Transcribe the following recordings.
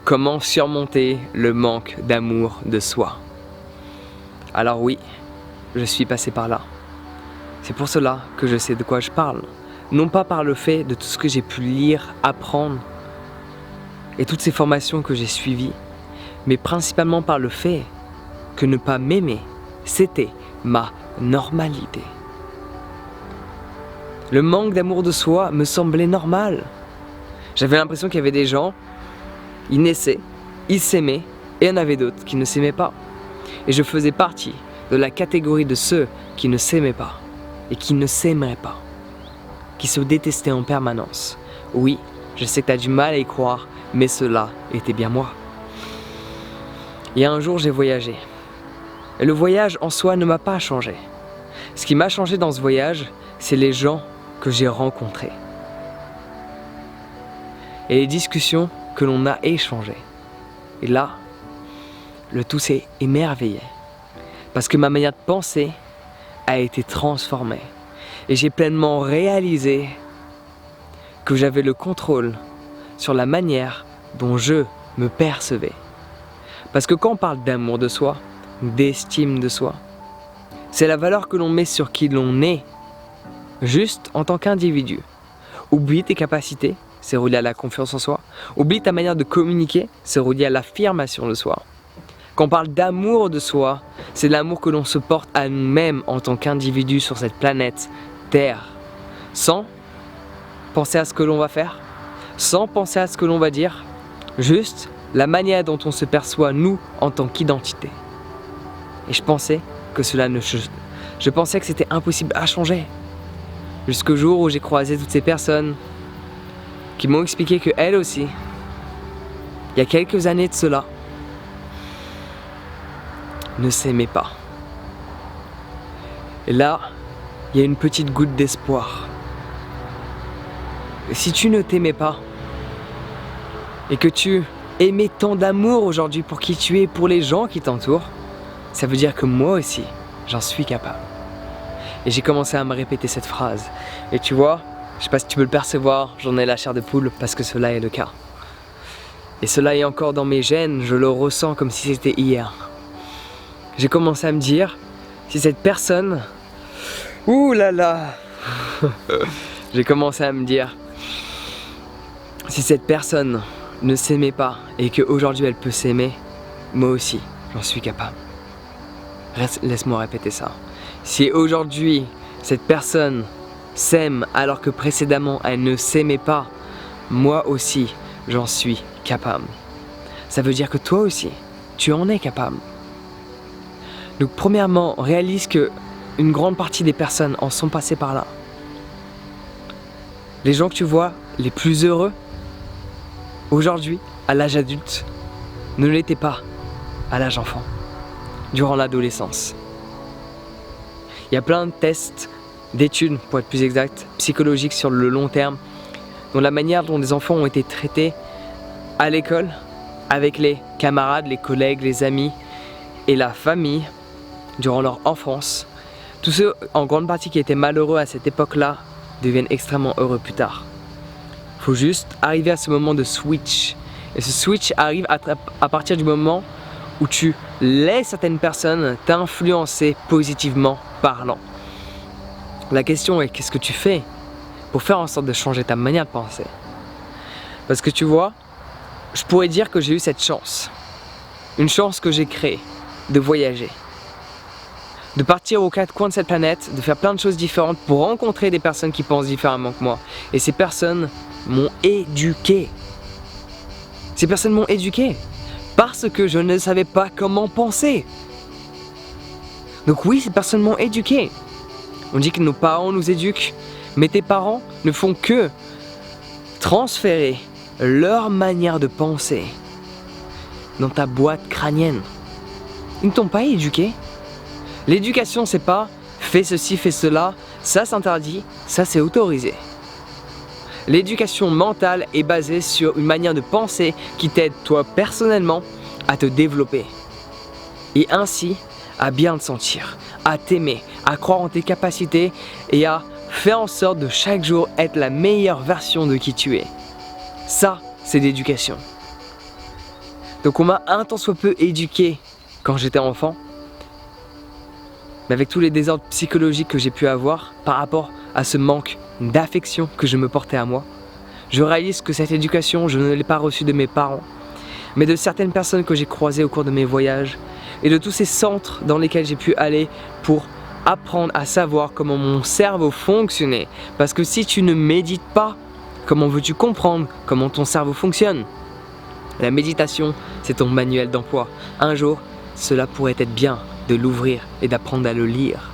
Comment surmonter le manque d'amour de soi? Alors oui, je suis passé par là. C'est pour cela que je sais de quoi je parle. Non pas par le fait de tout ce que j'ai pu lire, apprendre et toutes ces formations que j'ai suivies, mais principalement par le fait que ne pas m'aimer, c'était ma normalité. Le manque d'amour de soi me semblait normal. J'avais l'impression qu'il y avait des gens, ils naissaient, ils s'aimaient, et il y en avait d'autres qui ne s'aimaient pas. Et je faisais partie de la catégorie de ceux qui ne s'aimaient pas, et qui ne s'aimeraient pas, qui se détestaient en permanence. Oui, je sais que tu as du mal à y croire, mais cela était bien moi. Et un jour, j'ai voyagé. Et le voyage en soi ne m'a pas changé. Ce qui m'a changé dans ce voyage, c'est les gens que j'ai rencontrés. Et les discussions que l'on a échangées. Et là, le tout s'est émerveillé. Parce que ma manière de penser a été transformée. Et j'ai pleinement réalisé que j'avais le contrôle sur la manière dont je me percevais. Parce que quand on parle d'amour de soi, d'estime de soi, c'est la valeur que l'on met sur qui l'on est, juste en tant qu'individu. Oublie tes capacités, c'est relié à la confiance en soi. Oublie ta manière de communiquer, c'est relié à l'affirmation de soi. Quand on parle d'amour de soi, c'est l'amour que l'on se porte à nous-mêmes en tant qu'individu sur cette planète Terre, sans penser à ce que l'on va faire, sans penser à ce que l'on va dire, juste la manière dont on se perçoit nous en tant qu'identité. Et je pensais que je pensais que c'était impossible à changer. Jusqu'au jour où j'ai croisé toutes ces personnes qui m'ont expliqué qu'elles aussi, il y a quelques années de cela, ne s'aimaient pas. Et là, il y a une petite goutte d'espoir. Si tu ne t'aimais pas, et que tu aimais tant d'amour aujourd'hui pour qui tu es, pour les gens qui t'entourent, ça veut dire que moi aussi, j'en suis capable. Et j'ai commencé à me répéter cette phrase. Et tu vois, je sais pas si tu peux le percevoir, j'en ai la chair de poule parce que cela est le cas. Et cela est encore dans mes gènes, je le ressens comme si c'était hier. J'ai commencé à me dire, si cette personne... Ouh là là J'ai commencé à me dire, si cette personne ne s'aimait pas et qu'aujourd'hui elle peut s'aimer, moi aussi, j'en suis capable. Laisse-moi répéter ça. Si aujourd'hui, cette personne s'aime alors que précédemment elle ne s'aimait pas, moi aussi, j'en suis capable. Ça veut dire que toi aussi, tu en es capable. Donc premièrement, réalise que une grande partie des personnes en sont passées par là. Les gens que tu vois les plus heureux, aujourd'hui, à l'âge adulte, ne l'étaient pas à l'âge enfant, durant l'adolescence. Il y a plein de tests, d'études, pour être plus exact, psychologiques sur le long terme, dont la manière dont les enfants ont été traités à l'école, avec les camarades, les collègues, les amis et la famille, durant leur enfance. Tous ceux, en grande partie, qui étaient malheureux à cette époque-là, deviennent extrêmement heureux plus tard. Il faut juste arriver à ce moment de switch. Et ce switch arrive à partir du moment où tu laisses certaines personnes t'influencer positivement parlant. La question est, qu'est-ce que tu fais pour faire en sorte de changer ta manière de penser? Parce que tu vois, je pourrais dire que j'ai eu cette chance. Une chance que j'ai créée de voyager. De partir aux quatre coins de cette planète, de faire plein de choses différentes pour rencontrer des personnes qui pensent différemment que moi. Et ces personnes m'ont éduqué. Ces personnes m'ont éduqué parce que je ne savais pas comment penser. Donc oui, ces personnes m'ont éduqué. On dit que nos parents nous éduquent, mais tes parents ne font que transférer leur manière de penser dans ta boîte crânienne. Ils ne t'ont pas éduqué. L'éducation, c'est pas fais ceci, fais cela, ça c'est interdit, ça c'est autorisé. L'éducation mentale est basée sur une manière de penser qui t'aide toi personnellement à te développer. Et ainsi à bien te sentir, à t'aimer, à croire en tes capacités et à faire en sorte de chaque jour être la meilleure version de qui tu es. Ça, c'est l'éducation. Donc on m'a un tant soit peu éduqué quand j'étais enfant, mais avec tous les désordres psychologiques que j'ai pu avoir par rapport à ce manque d'affection que je me portais à moi, je réalise que cette éducation, je ne l'ai pas reçue de mes parents, mais de certaines personnes que j'ai croisées au cours de mes voyages et de tous ces centres dans lesquels j'ai pu aller pour apprendre à savoir comment mon cerveau fonctionnait. Parce que si tu ne médites pas, comment veux-tu comprendre comment ton cerveau fonctionne? La méditation, c'est ton manuel d'emploi. Un jour, cela pourrait être bien de l'ouvrir et d'apprendre à le lire.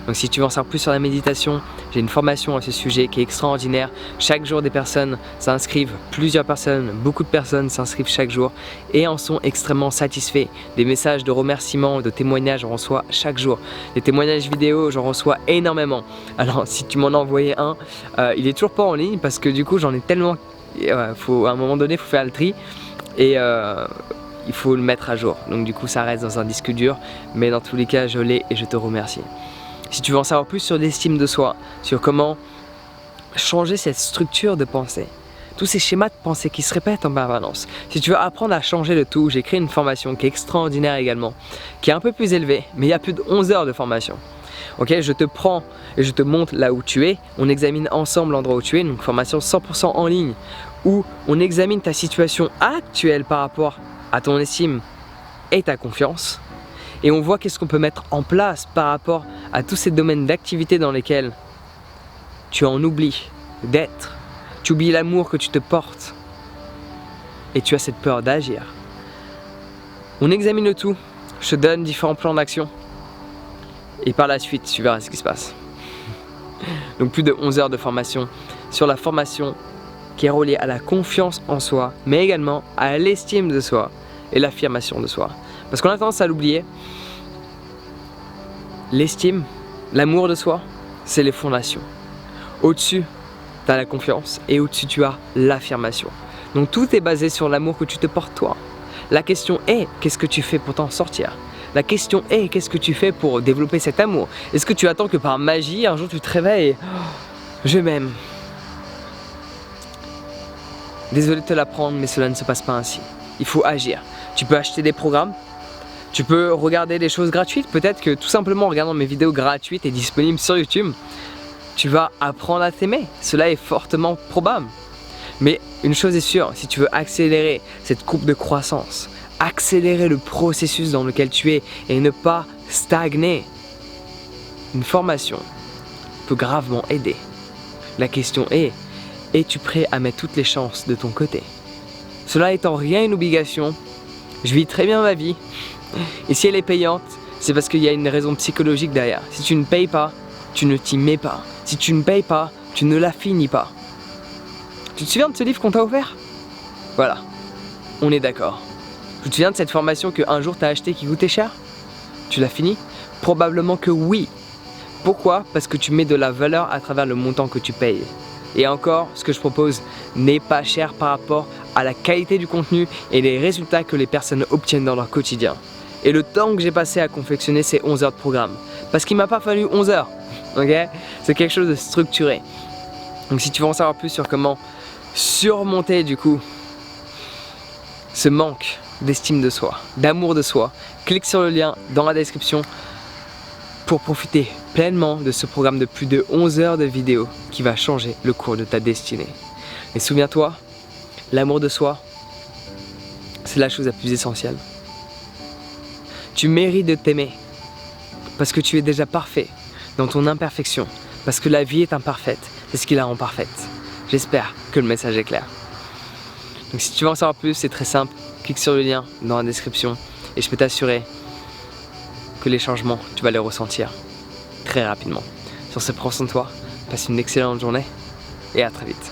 Donc si tu veux en savoir plus sur la méditation, j'ai une formation à ce sujet qui est extraordinaire. Chaque jour des personnes s'inscrivent, plusieurs personnes, beaucoup de personnes s'inscrivent chaque jour et en sont extrêmement satisfaits. Des messages de remerciements, de témoignages, j'en reçois chaque jour. Des témoignages vidéo, j'en reçois énormément. Alors si tu m'en as envoyé un, il est toujours pas en ligne parce que du coup j'en ai tellement... à un moment donné, il faut faire le tri et il faut le mettre à jour. Donc du coup ça reste dans un disque dur, mais dans tous les cas je l'ai et je te remercie. Si tu veux en savoir plus sur l'estime de soi, sur comment changer cette structure de pensée, tous ces schémas de pensée qui se répètent en permanence, si tu veux apprendre à changer le tout, j'ai créé une formation qui est extraordinaire également, qui est un peu plus élevée, mais il y a plus de 11 heures de formation. Ok, je te prends et je te montre là où tu es, on examine ensemble l'endroit où tu es, donc formation 100% en ligne, où on examine ta situation actuelle par rapport à ton estime et ta confiance. Et on voit qu'est-ce qu'on peut mettre en place par rapport à tous ces domaines d'activité dans lesquels tu en oublies d'être. Tu oublies l'amour que tu te portes. Et tu as cette peur d'agir. On examine le tout. Je te donne différents plans d'action. Et par la suite, tu verras ce qui se passe. Donc plus de 11 heures de formation sur la formation qui est reliée à la confiance en soi, mais également à l'estime de soi et l'affirmation de soi. Parce qu'on a tendance à l'oublier, l'estime, l'amour de soi, c'est les fondations. Au-dessus, tu as la confiance et au-dessus, tu as l'affirmation. Donc tout est basé sur l'amour que tu te portes toi. La question est, qu'est-ce que tu fais pour t'en sortir? La question est, qu'est-ce que tu fais pour développer cet amour? Est-ce que tu attends que par magie, un jour tu te réveilles et je m'aime? Désolé de te l'apprendre, mais cela ne se passe pas ainsi. Il faut agir. Tu peux acheter des programmes. Tu peux regarder des choses gratuites, peut-être que tout simplement en regardant mes vidéos gratuites et disponibles sur YouTube, tu vas apprendre à t'aimer. Cela est fortement probable. Mais une chose est sûre, si tu veux accélérer cette courbe de croissance, accélérer le processus dans lequel tu es et ne pas stagner, une formation peut gravement aider. La question est, es-tu prêt à mettre toutes les chances de ton côté? Cela étant rien une obligation, je vis très bien ma vie. Et si elle est payante, c'est parce qu'il y a une raison psychologique derrière. Si tu ne payes pas, tu ne t'y mets pas. Si tu ne payes pas, tu ne la finis pas. Tu te souviens de ce livre qu'on t'a offert? Voilà, on est d'accord. Tu te souviens de cette formation qu'un jour tu as achetée qui coûtait cher? Tu l'as finie? Probablement que oui. Pourquoi? Parce que tu mets de la valeur à travers le montant que tu payes. Et encore, ce que je propose n'est pas cher par rapport à la qualité du contenu et les résultats que les personnes obtiennent dans leur quotidien. Et le temps que j'ai passé à confectionner ces 11 heures de programme. Parce qu'il ne m'a pas fallu 11 heures. Okay? C'est quelque chose de structuré. Donc si tu veux en savoir plus sur comment surmonter du coup ce manque d'estime de soi, d'amour de soi, clique sur le lien dans la description pour profiter pleinement de ce programme de plus de 11 heures de vidéos qui va changer le cours de ta destinée. Et souviens-toi, l'amour de soi, c'est la chose la plus essentielle. Tu mérites de t'aimer parce que tu es déjà parfait dans ton imperfection, parce que la vie est imparfaite, c'est ce qui la rend parfaite. J'espère que le message est clair. Donc si tu veux en savoir plus, c'est très simple, clique sur le lien dans la description et je peux t'assurer que les changements, tu vas les ressentir très rapidement. Sur ce, prends soin de toi, passe une excellente journée et à très vite.